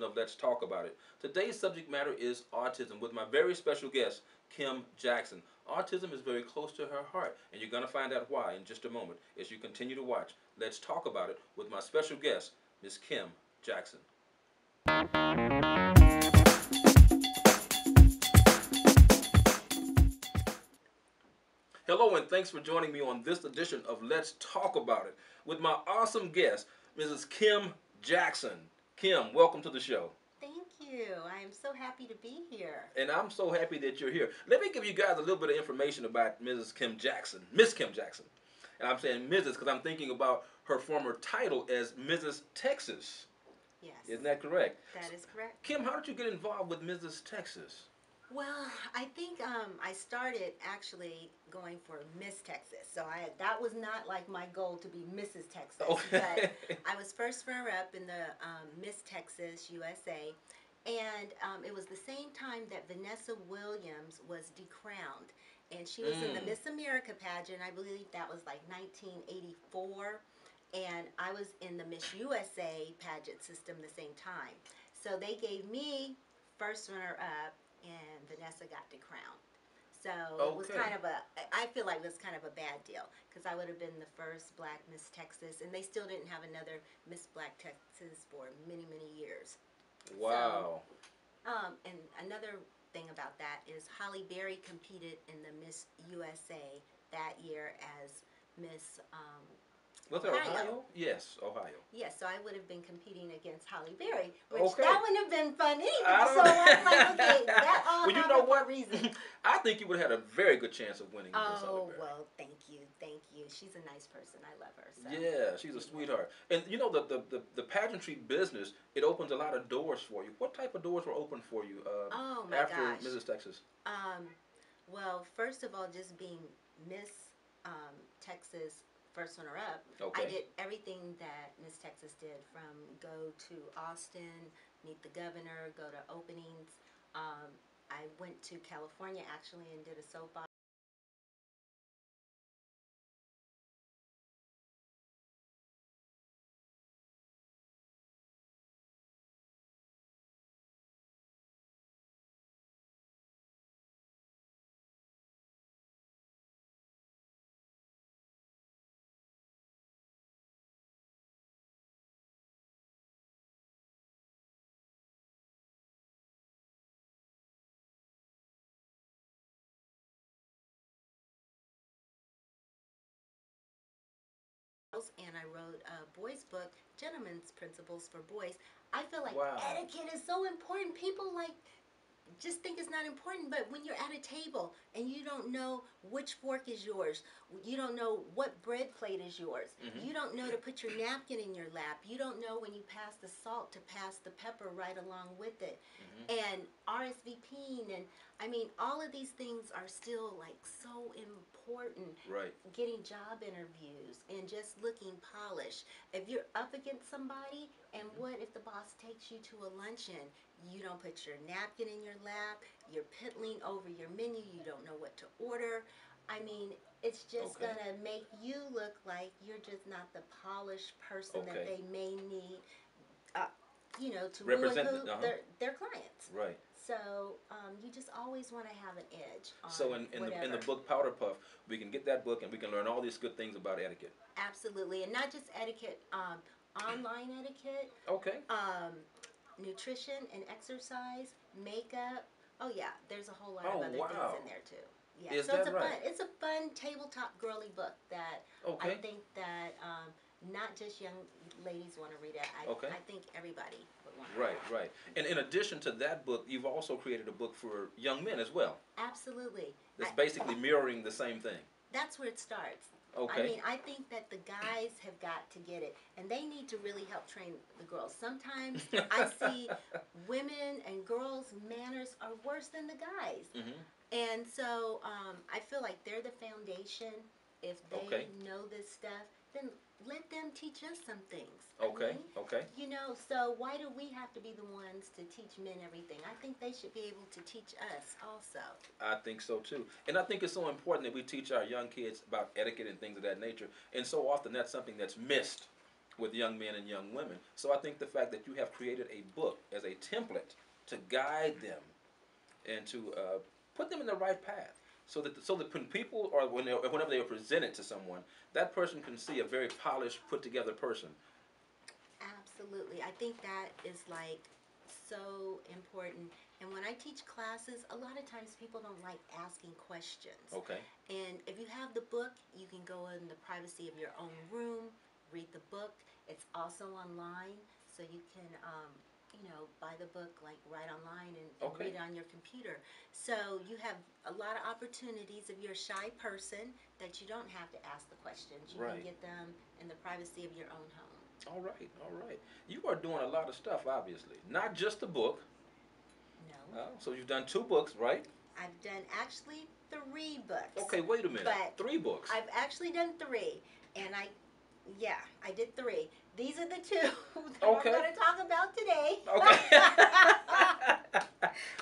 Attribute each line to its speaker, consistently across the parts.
Speaker 1: edition of Let's Talk About It. Today's subject matter is autism with my very special guest, Kym Jackson. Autism is very close to her heart, and you're going to find out why in just a moment as you continue to watch Let's Talk About It with my special guest, Miss Kym Jackson. Hello, and thanks for joining me on this edition of Let's Talk About It with my awesome guest, Mrs. Kym Jackson. Kym, welcome to the show.
Speaker 2: Thank you. I am so happy to be here.
Speaker 1: And I'm so happy that you're here. Let me give you guys a little bit of information about Mrs. Kym Jackson, Miss Kym Jackson. And I'm saying Mrs. because I'm thinking about her former title as Mrs. Texas.
Speaker 2: Yes.
Speaker 1: Isn't that correct?
Speaker 2: That is correct.
Speaker 1: Kym, how did you get involved with Mrs. Texas?
Speaker 2: Well, I think I started actually going for Miss Texas. So that was not like my goal to be Mrs. Texas.
Speaker 1: Okay.
Speaker 2: But I was first runner-up in the Miss Texas USA. And it was the same time that Vanessa Williams was decrowned. And she was in the Miss America pageant. I believe that was like 1984. And I was in the Miss USA pageant system the same time. So they gave me first runner-up, and Vanessa got decrowned. So it was kind of I feel like it was kind of a bad deal, because I would have been the first Black Miss Texas, and they still didn't have another Miss Black Texas for many, many years.
Speaker 1: Wow.
Speaker 2: So, and another thing about that is Holly Berry competed in the Miss USA that year as Miss
Speaker 1: Was it Ohio? Yes, Ohio.
Speaker 2: Yes, so I would have been competing against Holly Berry, which
Speaker 1: Okay.
Speaker 2: that wouldn't have been fun either.
Speaker 1: I
Speaker 2: So
Speaker 1: don't-
Speaker 2: I'm like, okay, that all
Speaker 1: Well, you
Speaker 2: happened
Speaker 1: know
Speaker 2: for a
Speaker 1: what?
Speaker 2: reason.
Speaker 1: I think you would have had a very good chance of winning against Holly
Speaker 2: Oh,
Speaker 1: Berry.
Speaker 2: well, thank you, thank you. She's a nice person. I love her. So.
Speaker 1: Yeah, she's a sweetheart. And you know, the pageantry business, it opens a lot of doors for you. What type of doors were open for you
Speaker 2: Oh my
Speaker 1: after
Speaker 2: gosh.
Speaker 1: Mrs. Texas?
Speaker 2: Well, first of all, just being Miss Texas first runner-up,
Speaker 1: Okay.
Speaker 2: I did everything that Miss Texas did, from go to Austin, meet the governor, go to openings. I went to California actually and did a soap opera. And I wrote a boys book, Gentlemen's Principles for Boys. I feel like
Speaker 1: Wow.
Speaker 2: etiquette is so important. People just think it's not important, but when you're at a table and you don't know which fork is yours, you don't know what bread plate is yours, you don't know to put your napkin in your lap, you don't know when you pass the salt to pass the pepper right along with it, and RSVPing, and I mean, all of these things are still like so important.
Speaker 1: Right.
Speaker 2: Getting job interviews and just looking polished. If you're up against somebody, and what if the boss takes you to a luncheon? You don't put your napkin in your lap, you're piddling over your menu, you don't know what to order. I mean, it's just gonna make you look like you're just not the polished person that they may need, to
Speaker 1: Represent
Speaker 2: their clients.
Speaker 1: Right.
Speaker 2: So you just always want to have an edge on
Speaker 1: So in the book Powder Puff, we can get that book and we can learn all these good things about etiquette.
Speaker 2: Absolutely, and not just etiquette, online etiquette.
Speaker 1: Okay.
Speaker 2: Nutrition and exercise, makeup. Oh yeah, there's a whole lot of other things in there too. Yeah,
Speaker 1: Is
Speaker 2: so
Speaker 1: that right?
Speaker 2: It's a fun tabletop girly book that I think that not just young ladies want to read it. I think everybody would want to read it.
Speaker 1: Right. And in addition to that book, you've also created a book for young men as well.
Speaker 2: Absolutely.
Speaker 1: That's basically mirroring the same thing.
Speaker 2: That's where it starts.
Speaker 1: Okay.
Speaker 2: I mean, I think that the guys have got to get it, and they need to really help train the girls. Sometimes I see women and girls' manners are worse than the guys. And so I feel like they're the foundation. If they know this stuff, then let them teach us some things.
Speaker 1: Okay.
Speaker 2: So why do we have to be the ones to teach men everything? I think they should be able to teach us also.
Speaker 1: I think so too. And I think it's so important that we teach our young kids about etiquette and things of that nature. And so often that's something that's missed with young men and young women. So I think the fact that you have created a book as a template to guide them and to put them in the right path, so that when people or whenever they are presented to someone, that person can see a very polished, put together person.
Speaker 2: Absolutely. I think that is like so important. And when I teach classes, a lot of times people don't like asking questions.
Speaker 1: Okay.
Speaker 2: And if you have the book, you can go in the privacy of your own room, read the book. It's also online, so you can, buy the book like right online and
Speaker 1: Okay.
Speaker 2: read it on your computer. So you have a lot of opportunities. If you're a shy person, that you don't have to ask the questions. You
Speaker 1: Right.
Speaker 2: can get them in the privacy of your own home.
Speaker 1: All right. All right. You are doing a lot of stuff, obviously, not just a book.
Speaker 2: No.
Speaker 1: So you've done 2 books, right?
Speaker 2: I've done actually 3 books.
Speaker 1: Okay. Wait a minute.
Speaker 2: But
Speaker 1: 3 books.
Speaker 2: I've actually done 3, and I did 3. These are the 2 that
Speaker 1: Okay.
Speaker 2: I'm going to talk about today.
Speaker 1: Okay.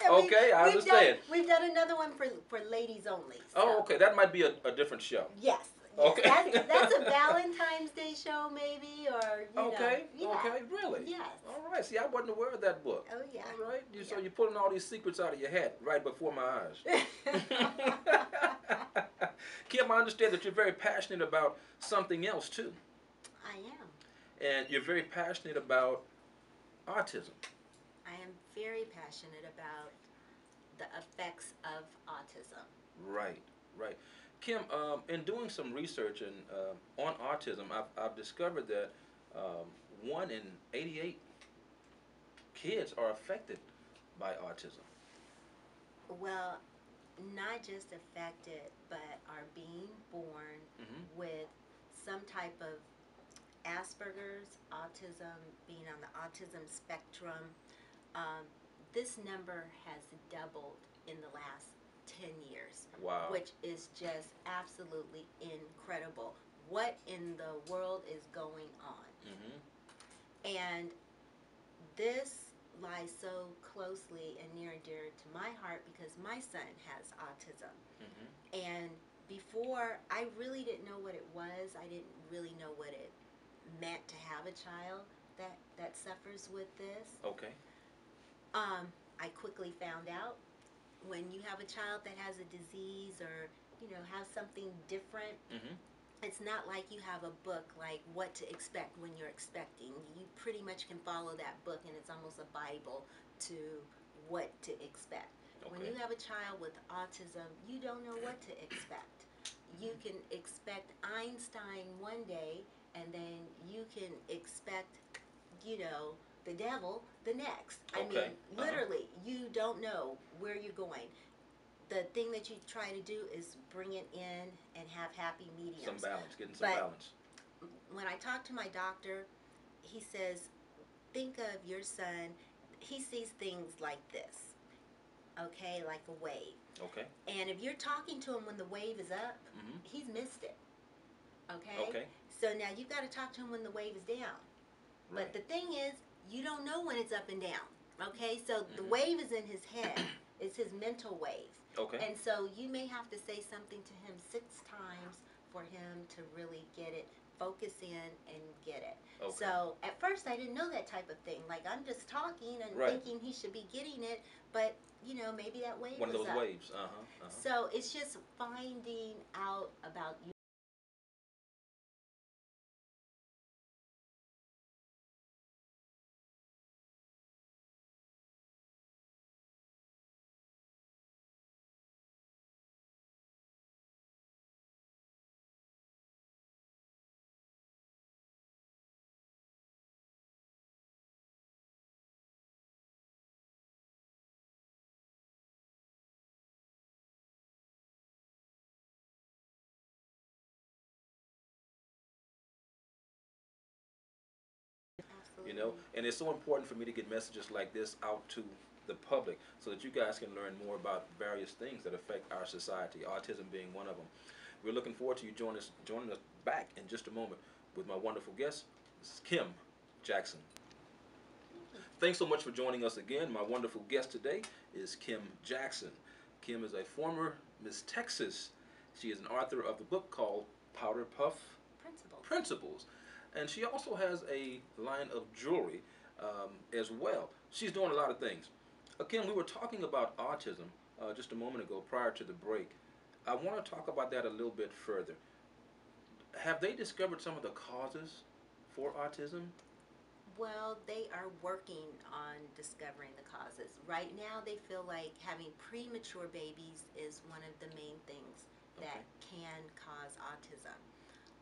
Speaker 1: Okay, I understand.
Speaker 2: We've done another one for ladies only. So.
Speaker 1: Oh, okay. That might be a different show.
Speaker 2: Yes.
Speaker 1: Okay.
Speaker 2: That's a Valentine's Day show, maybe, or
Speaker 1: Okay.
Speaker 2: Yeah.
Speaker 1: Okay. Really?
Speaker 2: Yes.
Speaker 1: All right. See, I wasn't aware of that book.
Speaker 2: Oh yeah.
Speaker 1: All right. So
Speaker 2: Yeah.
Speaker 1: you're pulling all these secrets out of your head right before my eyes. Kym, I understand that you're very passionate about something else too,
Speaker 2: I am.
Speaker 1: and you're very passionate about autism.
Speaker 2: I am very passionate about the effects of autism.
Speaker 1: Right. Right. Kym, in doing some research on autism, I've discovered that 1 in 88 kids are affected by autism.
Speaker 2: Well, not just affected, but are being born
Speaker 1: Hmm.
Speaker 2: with some type of Asperger's, autism, being on the autism spectrum. Um, this number has doubled in the last 10 years,
Speaker 1: Wow.
Speaker 2: which is just absolutely incredible. What in the world is going on?
Speaker 1: Hmm.
Speaker 2: And this lies so closely and near and dear to my heart because my son has autism.
Speaker 1: Hmm.
Speaker 2: And before, I really didn't know what it was. I didn't really know what it meant to have a child that suffers with this.
Speaker 1: Okay.
Speaker 2: I quickly found out when you have a child that has a disease or has something different.
Speaker 1: Hmm.
Speaker 2: It's not like you have a book like what to expect when you're expecting. You pretty much can follow that book, and it's almost a Bible to what to expect. When
Speaker 1: Okay.
Speaker 2: you have a child with autism, you don't know what to expect. You can expect Einstein one day, and then you can expect, the devil the next. I
Speaker 1: Okay.
Speaker 2: mean, literally, you don't know where you're going. The thing that you try to do is bring it in and have happy mediums.
Speaker 1: Some balance, getting some
Speaker 2: But
Speaker 1: balance.
Speaker 2: when I talk to my doctor, he says, think of your son, he sees things like this, okay, like a wave.
Speaker 1: Okay.
Speaker 2: And if you're talking to him when the wave is up,
Speaker 1: Hmm.
Speaker 2: he's missed it, okay?
Speaker 1: Okay.
Speaker 2: So now you've got to talk to him when the wave is down.
Speaker 1: Right.
Speaker 2: But the thing is, you don't know when it's up and down, okay? So the
Speaker 1: Mhm.
Speaker 2: wave is in his head. It's his mental wave.
Speaker 1: Okay.
Speaker 2: And so you may have to say something to him 6 times for him to really get it, focus in and get it.
Speaker 1: Okay.
Speaker 2: So at first I didn't know that type of thing. Like I'm just talking and
Speaker 1: Right.
Speaker 2: thinking he should be getting it, but maybe that wave
Speaker 1: One of
Speaker 2: was
Speaker 1: those
Speaker 2: up.
Speaker 1: waves.
Speaker 2: So it's just finding out about you. Absolutely.
Speaker 1: And it's so important for me to get messages like this out to the public so that you guys can learn more about various things that affect our society, autism being one of them. We're looking forward to you joining us back in just a moment with my wonderful guest, Mrs. Kym Jackson. Thanks so much for joining us again. My wonderful guest today is Kym Jackson. Kym is a former Miss Texas. She is an author of the book called Powder Puff
Speaker 2: Principles.
Speaker 1: Principles. And she also has a line of jewelry as well. She's doing a lot of things. Kim, we were talking about autism just a moment ago prior to the break. I want to talk about that a little bit further. Have they discovered some of the causes for autism?
Speaker 2: Well, they are working on discovering the causes. Right now, they feel like having premature babies is one of the main things
Speaker 1: Okay.
Speaker 2: that can cause autism.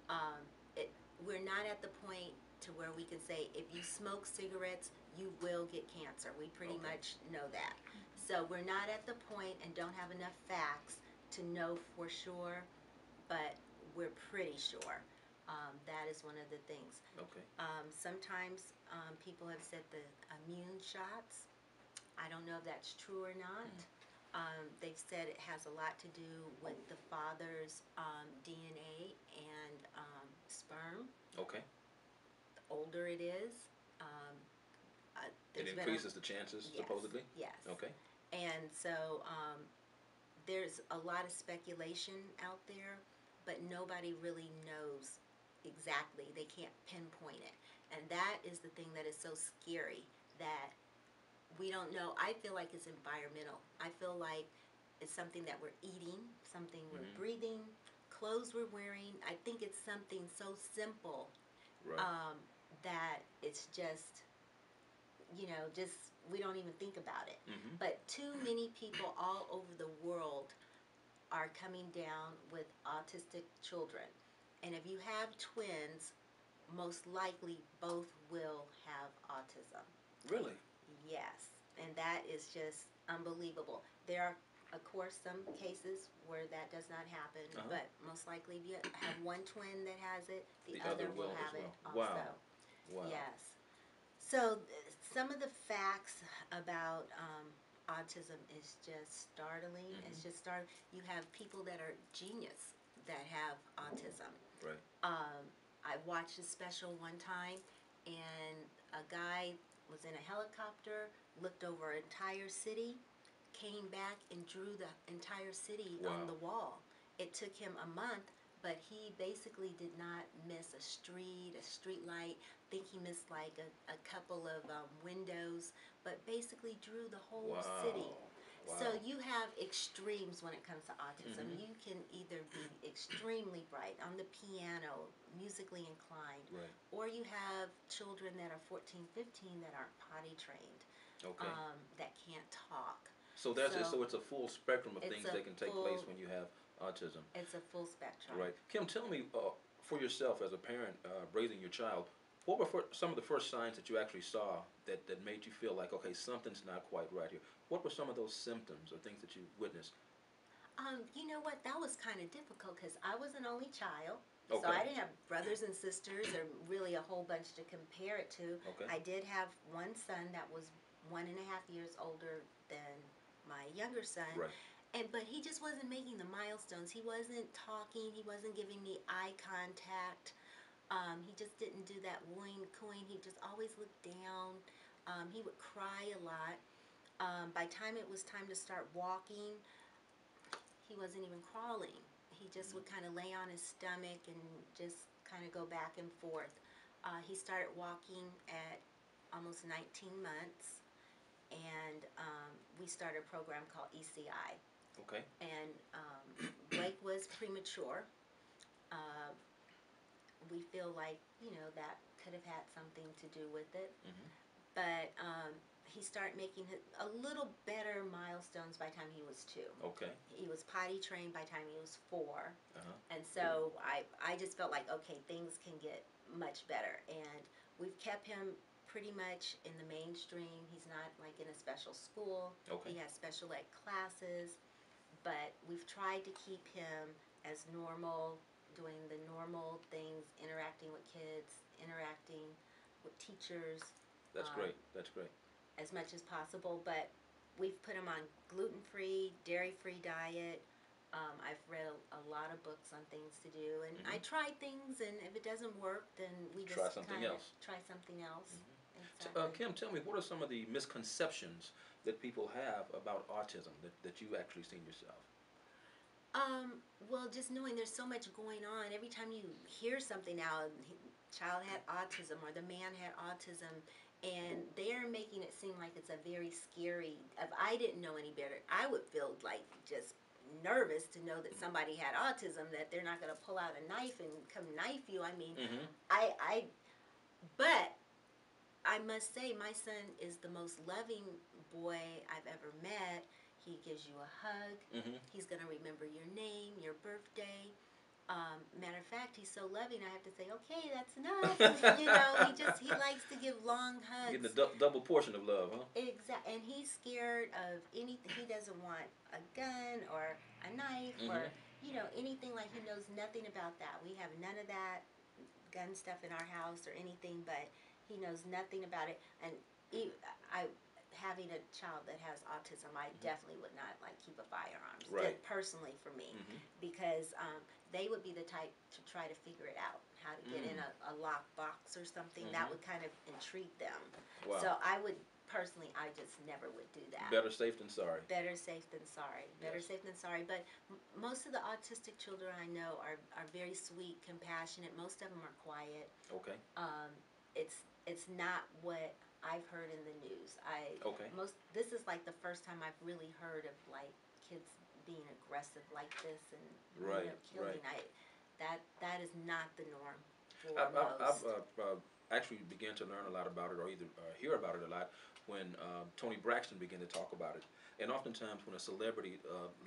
Speaker 2: Um, it, we're not at the point to where we can say if you smoke cigarettes, you will get cancer. We pretty
Speaker 1: Okay.
Speaker 2: much know that. So we're not at the point and don't have enough facts to know for sure, but we're pretty sure. That is one of the things.
Speaker 1: Okay.
Speaker 2: Sometimes people have said the immune shots. I don't know if that's true or not.
Speaker 1: Mm.
Speaker 2: They've said it has a lot to do with the father's DNA and sperm.
Speaker 1: Okay.
Speaker 2: The older it is, um,
Speaker 1: It
Speaker 2: there's been
Speaker 1: increases the chances,
Speaker 2: yes,
Speaker 1: supposedly?
Speaker 2: yes.
Speaker 1: Okay.
Speaker 2: And so there's a lot of speculation out there, but nobody really knows exactly. They can't pinpoint it. And that is the thing that is so scary, that we don't know. I feel like it's environmental. I feel like it's something that we're eating, something we're
Speaker 1: Mm-hmm.
Speaker 2: breathing, clothes we're wearing. I think it's something so simple
Speaker 1: Right.
Speaker 2: um, that it's just, just we don't even think about it.
Speaker 1: Mm-hmm.
Speaker 2: But too many people all over the world are coming down with autistic children. And if you have twins, most likely both will have autism.
Speaker 1: Really?
Speaker 2: Yes, and that is just unbelievable. There are, of course, some cases where that does not happen,
Speaker 1: Uh-huh.
Speaker 2: but most likely if you have one twin that has it, the
Speaker 1: The
Speaker 2: other
Speaker 1: other
Speaker 2: will
Speaker 1: will as
Speaker 2: have it
Speaker 1: well.
Speaker 2: also.
Speaker 1: Wow. Wow.
Speaker 2: Yes. So some of the facts about autism is just startling.
Speaker 1: Mm-hmm.
Speaker 2: It's just startling. You have people that are genius that have autism.
Speaker 1: Right.
Speaker 2: I watched a special one time, and a guy was in a helicopter, looked over an entire city, came back and drew the entire city on
Speaker 1: Wow.
Speaker 2: the wall. It took him a month, but he basically did not miss a street light. I think he missed like a couple of windows, but basically drew the whole city.
Speaker 1: Wow.
Speaker 2: So
Speaker 1: Wow.
Speaker 2: you have extremes when it comes to autism.
Speaker 1: Mm-hmm.
Speaker 2: You can either be extremely bright on the piano, musically inclined,
Speaker 1: Right.
Speaker 2: or you have children that are 14, 15 that aren't potty trained,
Speaker 1: Okay.
Speaker 2: that can't talk.
Speaker 1: So that's it.
Speaker 2: So
Speaker 1: So it's a full spectrum of
Speaker 2: it's
Speaker 1: things
Speaker 2: a
Speaker 1: that can take place
Speaker 2: full
Speaker 1: when you have autism.
Speaker 2: it's a full spectrum.
Speaker 1: Right. Kim, tell me for yourself as a parent raising your child, what were some of the first signs that you actually saw that made you feel like, okay, something's not quite right here? What were some of those symptoms or things that you witnessed?
Speaker 2: You know what? That was kind of difficult because I was an only child. So
Speaker 1: Okay.
Speaker 2: I didn't have brothers and sisters or really a whole bunch to compare it to.
Speaker 1: Okay.
Speaker 2: I did have one son that was 1.5 years older than my younger son.
Speaker 1: Right.
Speaker 2: But he just wasn't making the milestones. He wasn't talking. He wasn't giving me eye contact. He just didn't do that wooing, cooing. He just always looked down. He would cry a lot. By time it was time to start walking, he wasn't even crawling. He just would kind of lay on his stomach and just kind of go back and forth. He started walking at almost 19 months, and we started a program called ECI.
Speaker 1: Okay.
Speaker 2: And Blake was premature. Uh, we feel like, that could have had something to do with it.
Speaker 1: Mm-hmm.
Speaker 2: But he started making a little better milestones by the time he was 2.
Speaker 1: Okay.
Speaker 2: He was potty trained by the time he was 4.
Speaker 1: Uh-huh.
Speaker 2: And so I just felt like, okay, things can get much better. And we've kept him pretty much in the mainstream. He's not like in a special school.
Speaker 1: Okay.
Speaker 2: He has special ed classes. But we've tried to keep him as normal, doing the normal things, interacting with kids, interacting with teachers.
Speaker 1: That's great. That's great.
Speaker 2: As much as possible, but we've put him on gluten-free, dairy-free diet. I've read a lot of books on things to do, and I try things, and if it doesn't work, then we just
Speaker 1: Try something else.
Speaker 2: try something else.
Speaker 1: Mm-hmm.
Speaker 2: Exactly.
Speaker 1: Kim, tell me, what are some of the misconceptions that people have about autism that you actually seen yourself?
Speaker 2: Well, just knowing there's so much going on. Every time you hear something now, child had autism or the man had autism, and they're making it seem like it's a very scary. If I didn't know any better, I would feel like just nervous to know that somebody had autism, that they're not going to pull out a knife and come knife you. I mean,
Speaker 1: Mm-hmm.
Speaker 2: I, but I must say, my son is the most loving boy I've ever met. He gives you a hug.
Speaker 1: Mm-hmm.
Speaker 2: He's going to remember your name, your birthday. Matter of fact, he's so loving. I have to say, okay, that's enough. He likes to give long
Speaker 1: Getting
Speaker 2: hugs.
Speaker 1: a double portion of love, huh?
Speaker 2: And he's scared of anything. He doesn't want a gun or a knife
Speaker 1: Mm-hmm.
Speaker 2: or anything. Like, he knows nothing about that. We have none of that gun stuff in our house or anything, but he knows nothing about it. And I, having a child that has autism, I definitely would not like keep a firearms.
Speaker 1: Right.
Speaker 2: Personally for me,
Speaker 1: Mm-hmm.
Speaker 2: because they would be the type to try to figure it out, how to get in a locked box or something. That would kind of intrigue them.
Speaker 1: Wow.
Speaker 2: So I would personally, I just never would do that.
Speaker 1: Better safe than sorry.
Speaker 2: Better safe than sorry. Better
Speaker 1: Yes.
Speaker 2: safe than sorry. But most of the autistic children I know are very sweet, compassionate. Most of them are quiet.
Speaker 1: Okay.
Speaker 2: It's not what I've heard in the news.
Speaker 1: Okay.
Speaker 2: This is like the first time I've really heard of like kids being aggressive like this and
Speaker 1: Right.
Speaker 2: killing.
Speaker 1: Right.
Speaker 2: That is not the norm for
Speaker 1: I've
Speaker 2: most.
Speaker 1: actually began to learn a lot about it, or either hear about it a lot, when Tony Braxton began to talk about it. And oftentimes, when a celebrity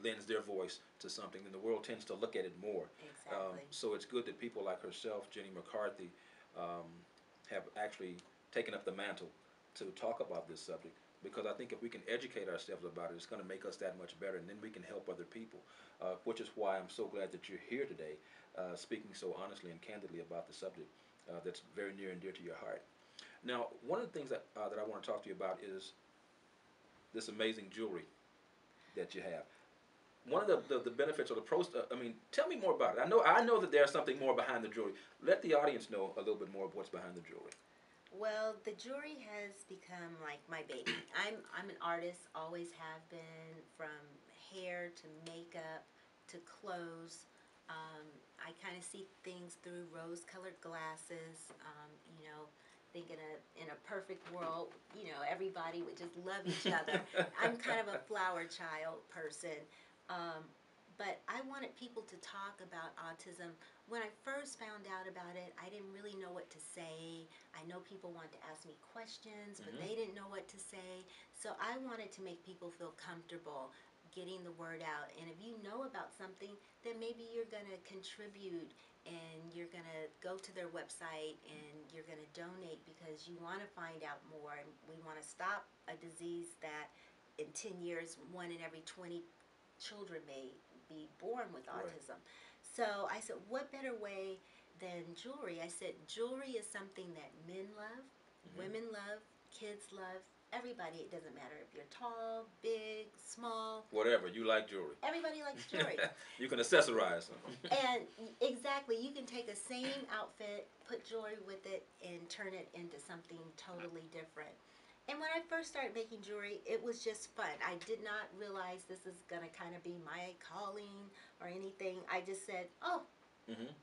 Speaker 1: lends their voice to something, then the world tends to look at it more.
Speaker 2: Exactly.
Speaker 1: So it's good that people like herself, Jenny McCarthy, um, have actually taken up the mantle to talk about this subject. Because I think if we can educate ourselves about it, it's going to make us that much better, and then we can help other people. Which is why I'm so glad that you're here today, speaking so honestly and candidly about the subject that's very near and dear to your heart. Now, one of the things that I want to talk to you about is this amazing jewelry that you have. One of the benefits or the pros. I mean, tell me more about it. I know that there's something more behind the jewelry. Let the audience know a little bit more of what's behind the jewelry.
Speaker 2: Well, the jewelry has become like my baby. I'm an artist, always have been, from hair to makeup to clothes. I kind of see things through rose-colored glasses. Think in a perfect world, everybody would just love each other. I'm kind of a flower child person. Um, but I wanted people to talk about autism. When I first found out about it, I didn't really know what to say. I know people wanted to ask me questions, but they didn't know what to say. So I wanted to make people feel comfortable getting the word out. And if you know about something, then maybe you're going to contribute and you're going to go to their website and you're going to donate because you want to find out more. And we want to stop a disease that in 10 years, 1 in every 20 children may be born with autism. Right. So I said, what better way than jewelry? I said, jewelry is something that men love, women love, kids love, everybody. It doesn't matter if you're tall, big, small.
Speaker 1: Whatever, you like jewelry.
Speaker 2: Everybody likes jewelry.
Speaker 1: You can accessorize them.
Speaker 2: And exactly, you can take a same outfit, put jewelry with it, and turn it into something totally different. And when I first started making jewelry, it was just fun. I did not realize this is going to kind of be my calling or anything. I just said, oh,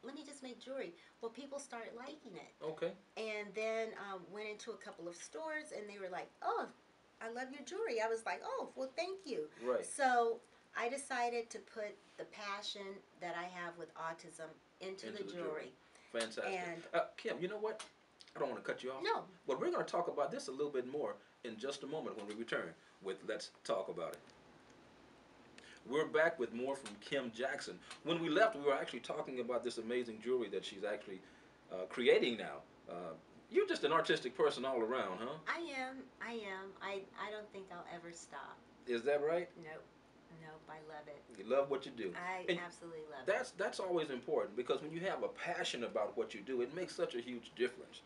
Speaker 2: let me just make jewelry. Well, people started liking it.
Speaker 1: Okay.
Speaker 2: And then went into a couple of stores, and they were like, oh, I love your jewelry. I was like, oh, well, thank you.
Speaker 1: Right.
Speaker 2: So I decided to put the passion that I have with autism into the jewelry.
Speaker 1: Fantastic. And Kym, you know what? I don't want to cut you off.
Speaker 2: No.
Speaker 1: But we're going to talk about this a little bit more in just a moment when we return with Let's Talk About It. We're back with more from Kym Jackson. When we left, we were actually talking about this amazing jewelry that she's actually creating now. You're just an artistic person all around, huh?
Speaker 2: I am. I don't think I'll ever stop.
Speaker 1: Is that right?
Speaker 2: Nope. I love it.
Speaker 1: You love what you do.
Speaker 2: I absolutely love it.
Speaker 1: That's always important, because when you have a passion about what you do, it makes such a huge difference.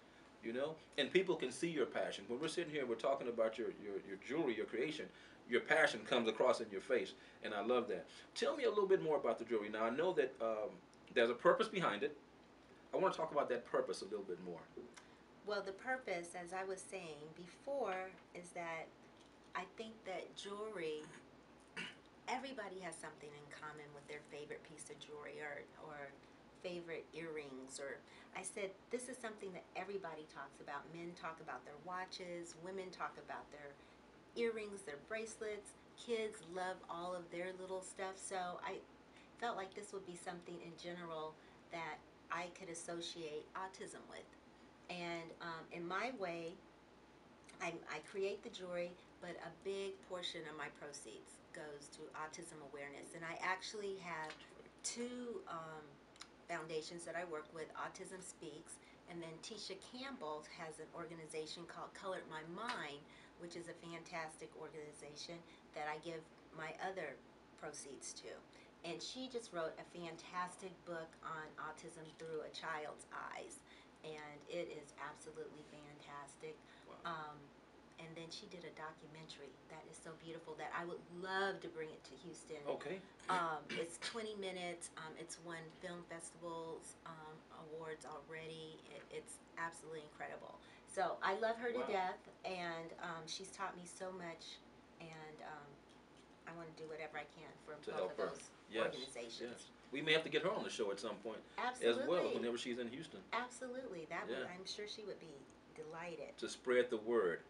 Speaker 1: And people can see your passion. When we're sitting here and we're talking about your jewelry, your creation, your passion comes across in your face, and I love that. Tell me a little bit more about the jewelry. Now, I know that there's a purpose behind it. I want to talk about that purpose a little bit more.
Speaker 2: Well, the purpose, as I was saying before, is that I think that jewelry, everybody has something in common with their favorite piece of jewelry or favorite earrings. Or I said, this is something that everybody talks about. Men talk about their watches, women talk about their earrings, their bracelets. Kids love all of their little stuff. So I felt like this would be something in general that I could associate autism with. And in my way, I create the jewelry, but a big portion of my proceeds goes to autism awareness. And I actually have two foundations that I work with, Autism Speaks, and then Tisha Campbell has an organization called Colored My Mind, which is a fantastic organization that I give my other proceeds to. And she just wrote a fantastic book on autism through a child's eyes, and it is absolutely fantastic.
Speaker 1: Wow.
Speaker 2: And then she did a documentary that is so beautiful that I would love to bring it to Houston.
Speaker 1: Okay.
Speaker 2: It's 20 minutes. It's won film festivals awards already. It's absolutely incredible. So I love her to
Speaker 1: Wow.
Speaker 2: death, and she's taught me so much. And I want to do whatever I can for
Speaker 1: To
Speaker 2: both
Speaker 1: help
Speaker 2: of
Speaker 1: her.
Speaker 2: those
Speaker 1: Yes.
Speaker 2: organizations.
Speaker 1: Yes. We may have to get her on the show at some point as
Speaker 2: Absolutely.
Speaker 1: well, whenever she's in Houston,
Speaker 2: Absolutely. That would,
Speaker 1: Yeah.
Speaker 2: I'm sure she would be delighted.
Speaker 1: to spread the word.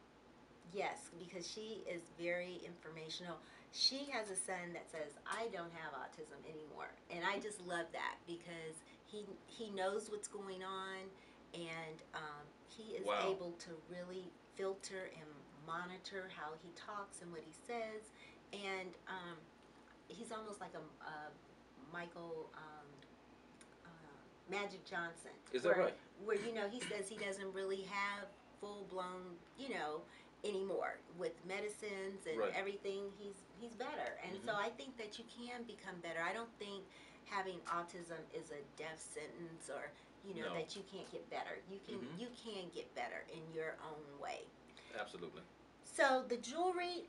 Speaker 2: Yes, because she is very informational. She has a son that says, "I don't have autism anymore," and I just love that because he knows what's going on, and he is
Speaker 1: Wow.
Speaker 2: able to really filter and monitor how he talks and what he says, and he's almost like a Michael Magic Johnson.
Speaker 1: Is that right?
Speaker 2: Where he says he doesn't really have full blown anymore with medicines and
Speaker 1: Right.
Speaker 2: everything. He's better, and so I think that you can become better. I don't think having autism is a death sentence or
Speaker 1: No.
Speaker 2: that you can't get better. You can get better in your own way.
Speaker 1: Absolutely.
Speaker 2: So the jewelry,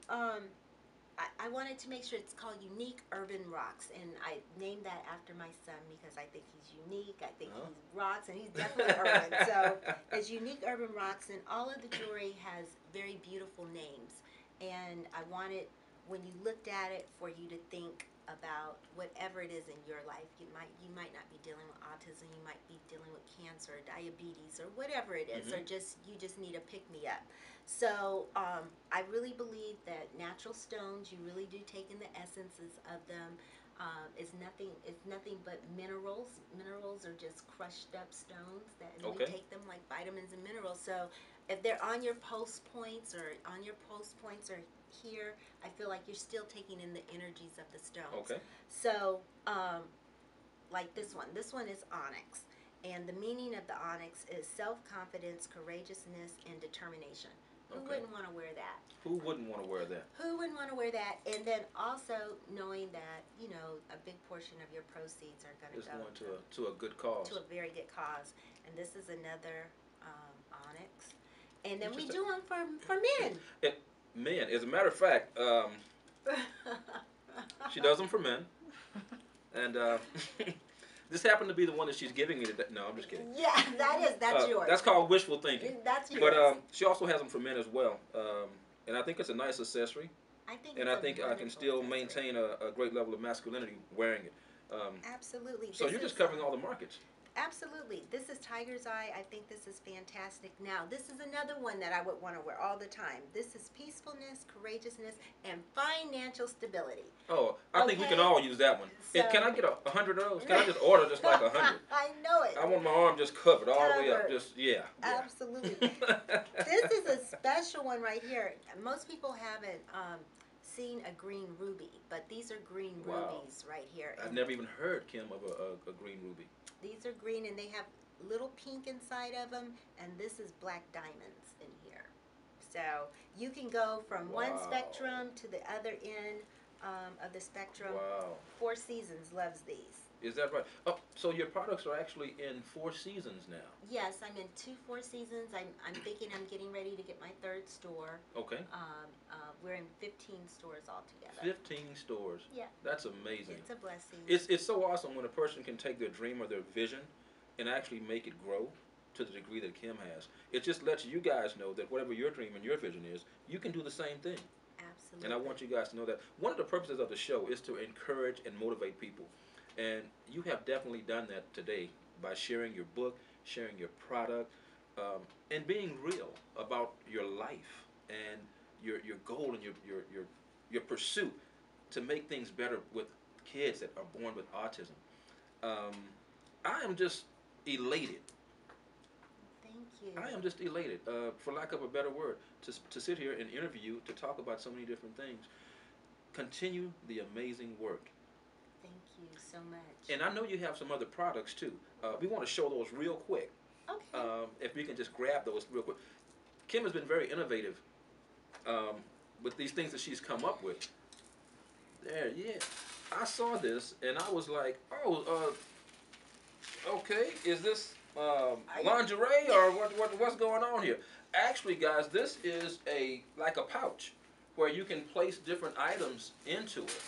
Speaker 2: I wanted to make sure it's called Unique Urban Rocks, and I named that after my son because I think he's unique. I think he rocks, and he's definitely urban. So it's Unique Urban Rocks, and all of the jewelry has very beautiful names. And I wanted, when you looked at it, for you to think about whatever it is in your life. You might not be dealing with autism. You might be dealing with cancer, or diabetes, or whatever it is, or you just need a pick me up. So I really believe that natural stones, you really do take in the essences of them. It's nothing but minerals. Minerals are just crushed up stones and we take them like vitamins and minerals. So if they're on your post points or here, I feel like you're still taking in the energies of the stones.
Speaker 1: Okay.
Speaker 2: So like this one is onyx. And the meaning of the onyx is self-confidence, courageousness, and determination. Who wouldn't want to wear that?
Speaker 1: Who wouldn't want to wear that?
Speaker 2: Who wouldn't want to wear that? And then also knowing that, a big portion of your proceeds are going to go
Speaker 1: to a good cause.
Speaker 2: To a very good cause. And this is another onyx. And then we do them for men.
Speaker 1: Men, as a matter of fact, she does them for men. And this happened to be the one that she's giving me today. No, I'm just kidding.
Speaker 2: Yeah, that's yours.
Speaker 1: That's called wishful thinking.
Speaker 2: That's yours.
Speaker 1: But she also has them for men as well. And I think it's a nice accessory.
Speaker 2: I think
Speaker 1: I can still maintain a great level of masculinity wearing it.
Speaker 2: Absolutely.
Speaker 1: So you're just covering all the markets.
Speaker 2: Absolutely. This is Tiger's Eye. I think this is fantastic. Now, this is another one that I would want to wear all the time. This is peacefulness, courageousness, and financial stability.
Speaker 1: Oh, I think we can all use that one.
Speaker 2: So,
Speaker 1: can I get 100 of those? Can I just order just like 100?
Speaker 2: I know it.
Speaker 1: I want my arm just covered all the way up. Yeah.
Speaker 2: Absolutely. This is a special one right here. Most people haven't seen a green ruby, but these are green rubies right here.
Speaker 1: I've never even heard, Kym, of a green ruby.
Speaker 2: These are green, and they have little pink inside of them, and this is black diamonds in here. So you can go from one spectrum to the other end of the spectrum.
Speaker 1: Wow.
Speaker 2: Four Seasons loves these.
Speaker 1: Is that right? Oh, so your products are actually in 4 Seasons now.
Speaker 2: Yes, I'm in 2 4 Seasons. I'm thinking I'm getting ready to get my 3rd store.
Speaker 1: Okay.
Speaker 2: We're in 15 stores altogether.
Speaker 1: 15 stores.
Speaker 2: Yeah.
Speaker 1: That's amazing.
Speaker 2: It's a blessing.
Speaker 1: It's so awesome when a person can take their dream or their vision and actually make it grow to the degree that Kym has. It just lets you guys know that whatever your dream and your vision is, you can do the same thing. And I want you guys to know that one of the purposes of the show is to encourage and motivate people. And you have definitely done that today by sharing your book, sharing your product, and being real about your life and your goal and your pursuit to make things better with kids that are born with autism. Um, I am just elated.
Speaker 2: Thank you.
Speaker 1: I am just elated, for lack of a better word, to sit here and interview you, to talk about so many different things. Continue the amazing work.
Speaker 2: Thank you so much.
Speaker 1: And I know you have some other products too. We want to show those real quick.
Speaker 2: Okay.
Speaker 1: If we can just grab those real quick. Kym has been very innovative um, with these things that she's come up with. There, yeah. I saw this and I was like, oh, okay, is this lingerie or what's going on here? Actually, guys, this is like a pouch where you can place different items into it.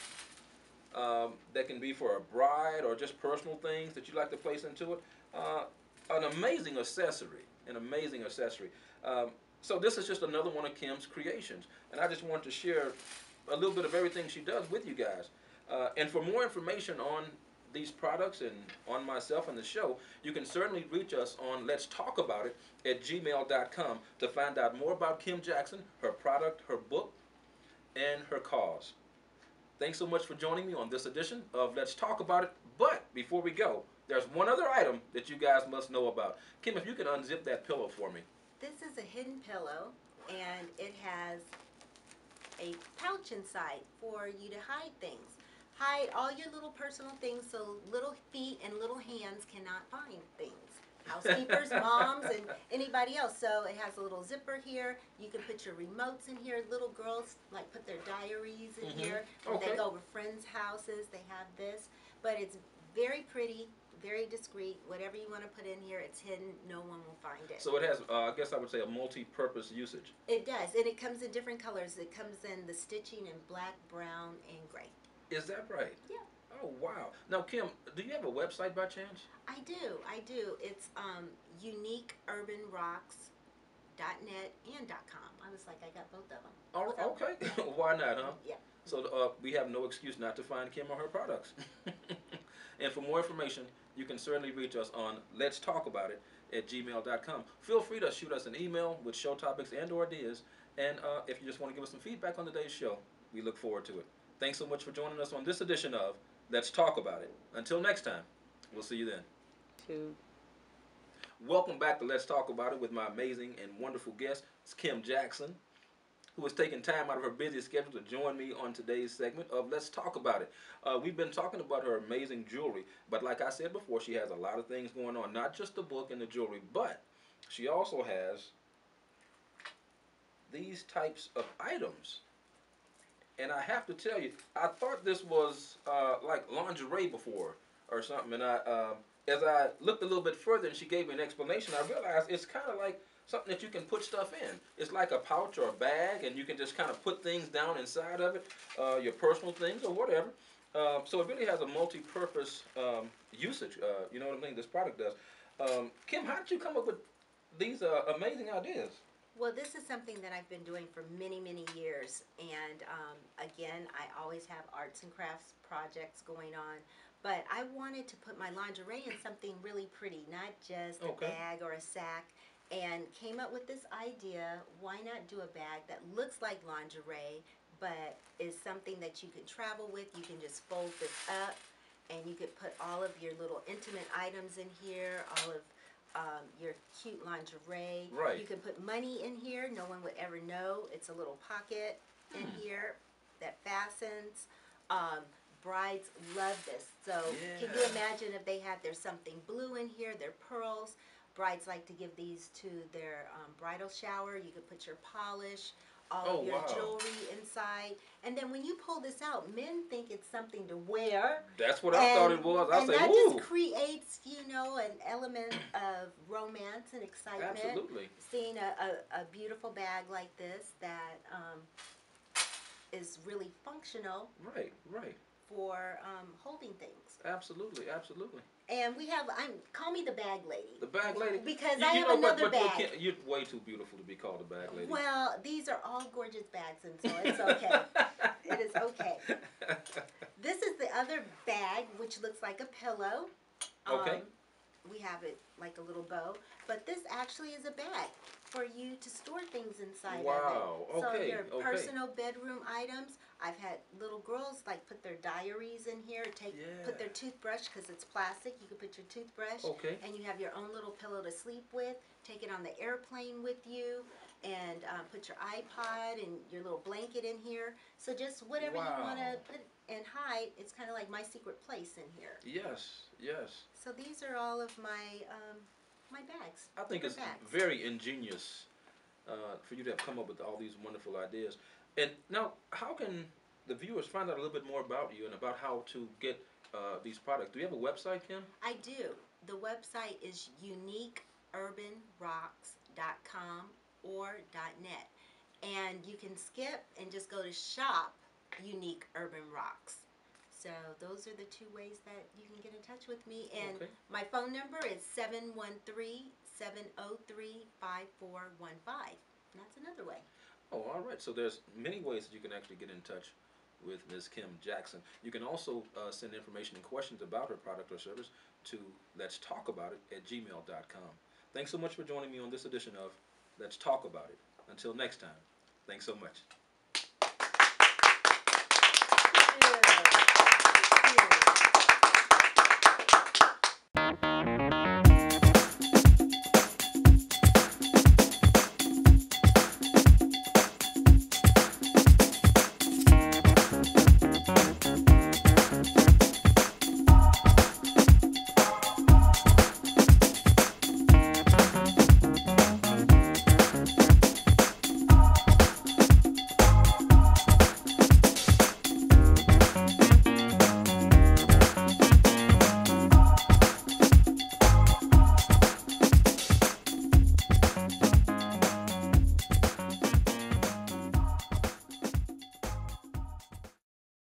Speaker 1: That can be for a bride or just personal things that you like to place into it. An amazing accessory, an amazing accessory. So this is just another one of Kym's creations, and I just wanted to share a little bit of everything she does with you guys. And for more information on these products and on myself and the show, you can certainly reach us on Let's Talk About It at gmail.com to find out more about Kym Jackson, her product, her book, and her cause. Thanks so much for joining me on this edition of Let's Talk About It. But before we go, there's one other item that you guys must know about. Kym, if you can unzip that pillow for me.
Speaker 2: This is a hidden pillow, and it has a pouch inside for you to hide things. Hide all your little personal things so little feet and little hands cannot find things. Housekeepers, moms, and anybody else. So it has a little zipper here. You can put your remotes in here. Little girls like put their diaries in here. When they go over friends' houses, they have this. But it's very pretty, very discreet. Whatever you want to put in here, it's hidden. No one will find it.
Speaker 1: So it has, I guess I would say, a multi-purpose usage.
Speaker 2: It does, and it comes in different colors. It comes in the stitching in black, brown, and gray.
Speaker 1: Is that right?
Speaker 2: Yeah.
Speaker 1: Oh, wow. Now, Kym, do you have a website by chance?
Speaker 2: I do. It's uniqueurbanrocks.net and .com. I was like, I got both of them.
Speaker 1: Oh, okay. Why not, huh?
Speaker 2: Yeah.
Speaker 1: So we have no excuse not to find Kym or her products. And for more information, you can certainly reach us on Let's Talk About It at gmail.com. Feel free to shoot us an email with show topics and or ideas. And if you just want to give us some feedback on today's show, we look forward to it. Thanks so much for joining us on this edition of Let's Talk About It. Until next time, we'll see you then. Welcome back to Let's Talk About It with my amazing and wonderful guest, it's Kym Jackson, who has taken time out of her busy schedule to join me on today's segment of Let's Talk About It. We've been talking about her amazing jewelry, but like I said before, she has a lot of things going on, not just the book and the jewelry, but she also has these types of items. And I have to tell you, I thought this was like lingerie before or something, and as I looked a little bit further and she gave me an explanation, I realized it's kind of like something that you can put stuff in. It's like a pouch or a bag, and you can just kind of put things down inside of it, your personal things or whatever. So it really has a multi-purpose usage. You know what I mean? This product does. Kym, how did you come up with these amazing ideas?
Speaker 2: Well, this is something that I've been doing for many, many years. And again, I always have arts and crafts projects going on. But I wanted to put my lingerie in something really pretty, not just a bag or a sack. And came up with this idea, why not do a bag that looks like lingerie, but is something that you can travel with. You can just fold this up, and you could put all of your little intimate items in here, all of your cute lingerie.
Speaker 1: Right.
Speaker 2: You can put money in here. No one would ever know. It's a little pocket in here that fastens. Brides love this. So can you imagine if they had their something blue in here, their pearls? Brides like to give these to their bridal shower. You could put your polish, all of your jewelry inside. And then when you pull this out, men think it's something to wear.
Speaker 1: That's what I thought it was. I
Speaker 2: and
Speaker 1: say,
Speaker 2: that
Speaker 1: ooh.
Speaker 2: just creates, you know, an element of romance and excitement.
Speaker 1: Absolutely.
Speaker 2: Seeing a beautiful bag like this that is really functional.
Speaker 1: Right, right.
Speaker 2: for holding things.
Speaker 1: Absolutely, absolutely.
Speaker 2: And we have, call me the bag lady.
Speaker 1: The bag lady.
Speaker 2: Because
Speaker 1: You,
Speaker 2: I
Speaker 1: you
Speaker 2: have
Speaker 1: know,
Speaker 2: another
Speaker 1: but
Speaker 2: bag.
Speaker 1: you're way too beautiful to be called a bag lady.
Speaker 2: Well, these are all gorgeous bags, and so it's okay. It is okay. This is the other bag, which looks like a pillow.
Speaker 1: Okay.
Speaker 2: We have it like a little bow, but this actually is a bag for you to store things inside
Speaker 1: Wow.
Speaker 2: of it.
Speaker 1: Okay.
Speaker 2: So your
Speaker 1: Okay.
Speaker 2: personal bedroom items. I've had little girls like put their diaries in here. Put their toothbrush because it's plastic. You can put your toothbrush.
Speaker 1: Okay.
Speaker 2: And you have your own little pillow to sleep with. Take it on the airplane with you, and put your iPod and your little blanket in here. So just whatever you want to put and hide, it's kind of like my secret place in here.
Speaker 1: Yes. Yes.
Speaker 2: So these are all of my my bags.
Speaker 1: I think it's very ingenious for you to have come up with all these wonderful ideas. And now, how can the viewers find out a little bit more about you and about how to get these products? Do you have a website, Kym?
Speaker 2: I do. The website is uniqueurbanrocks.com or .net. And you can skip and just go to shop Unique Urban Rocks. So those are the two ways that you can get in touch with me. And my phone number is 713-703-5415. And that's another way.
Speaker 1: Oh, all right. So there's many ways that you can actually get in touch with Ms. Kym Jackson. You can also send information and questions about her product or service to let's talk about it at gmail.com. Thanks so much for joining me on this edition of Let's Talk About It. Until next time, thanks so much.
Speaker 2: Yeah.